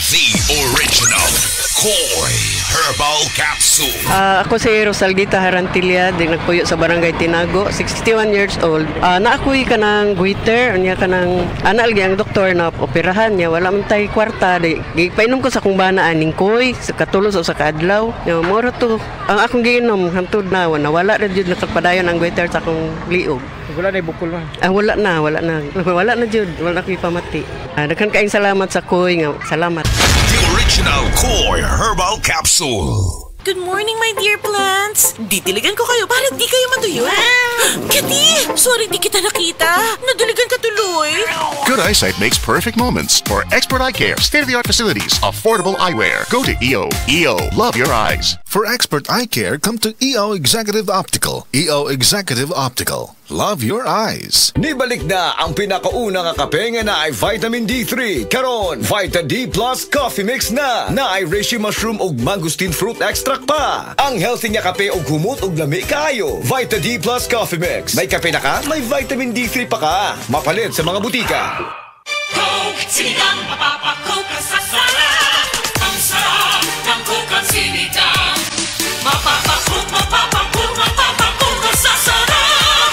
The original Koi Herbal Capsule. Ako si Rosaldita Harantilla, di nagpuyo sa Barangay Tinago, 61 years old. Naakoy ka ng goiter, niya ka ng analgi ang doktor na operahan niya, wala man tayo kwarta. Painom ko sa kung bana aning koy, sa katulos o sa kaadlaw. Moro to, ang akong giinom, hantod na, wala rin yun nakapadayon ang goiter sa akong liog. Wala na bukol man. Wala na. Wala na jud, wala na ko'y pamati. Daghan kaayong salamat sa koy nga. Salamat. The original Koi Herbal Capsule. Good morning, my dear plants. Didiligan ko kayo para di kayo matuyo. Kitty! Sorry di kita nakita. Nadiligan ka tuloy. Good eyesight makes perfect moments. For expert eye care, state-of-the-art facilities, affordable eyewear, go to EO. EO, love your eyes. For expert eye care, come to EO Executive Optical. EO Executive Optical. Love your eyes. Nibalik na ang pinakauna nga kape nga na ay vitamin D3. Karon, Vita D Plus Coffee Mix na ay reishi mushroom ug mangosteen fruit extract pa. Ang healthy nga kape og humot ug lami kaayo. Vita D Plus Coffee Mix. May kape na ka, may vitamin D3 pa ka. Mapalit sa mga butika. Coke, sinigang, mapapakook ka sa sarap. Ang sarap ng Coke ang sinigang. Mapapakook ka sa sarap. Mapapakook ka sa sarap.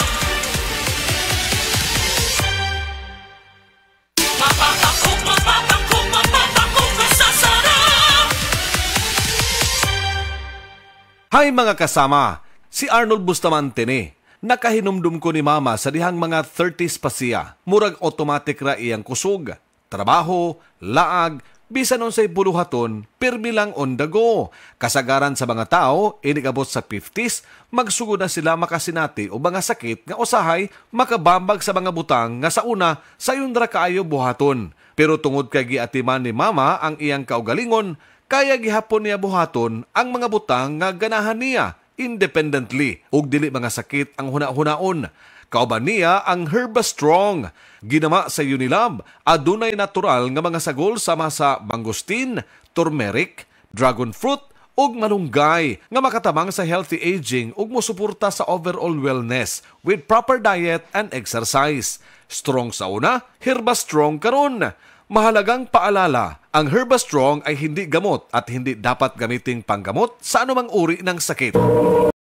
Hi mga kasama, si Arnold Bustamante ni. Nakahinumdum ko ni mama sa dihang mga 30s pa siya. Murag automatic ra iyang kusog. Trabaho, laag, bisan unsay buluhaton, pirmi lang on the go. Kasagaran sa mga tao, inigabot sa 50s, magsugod na sila makasinati o mga sakit nga usahay makabambag sa mga butang nga sa una sayon ra kaayo buhaton. Pero tungod kay giatiman ni mama ang iyang kaugalingon, kaya gihapon niya buhaton ang mga butang nga ganahan niya independently ug dili mga sakit ang huna-hunaon. Kauban niya ang Herbastrong. Ginama sa Unilab, adunay natural nga mga sagol sama sa mangosteen, turmeric, dragon fruit ug malunggay nga makatamang sa healthy aging ug mosuporta sa overall wellness with proper diet and exercise. Strong sa una, Herbastrong karon. Mahalagang paalala, ang Herbastrong ay hindi gamot at hindi dapat gamiting panggamot sa anumang uri ng sakit.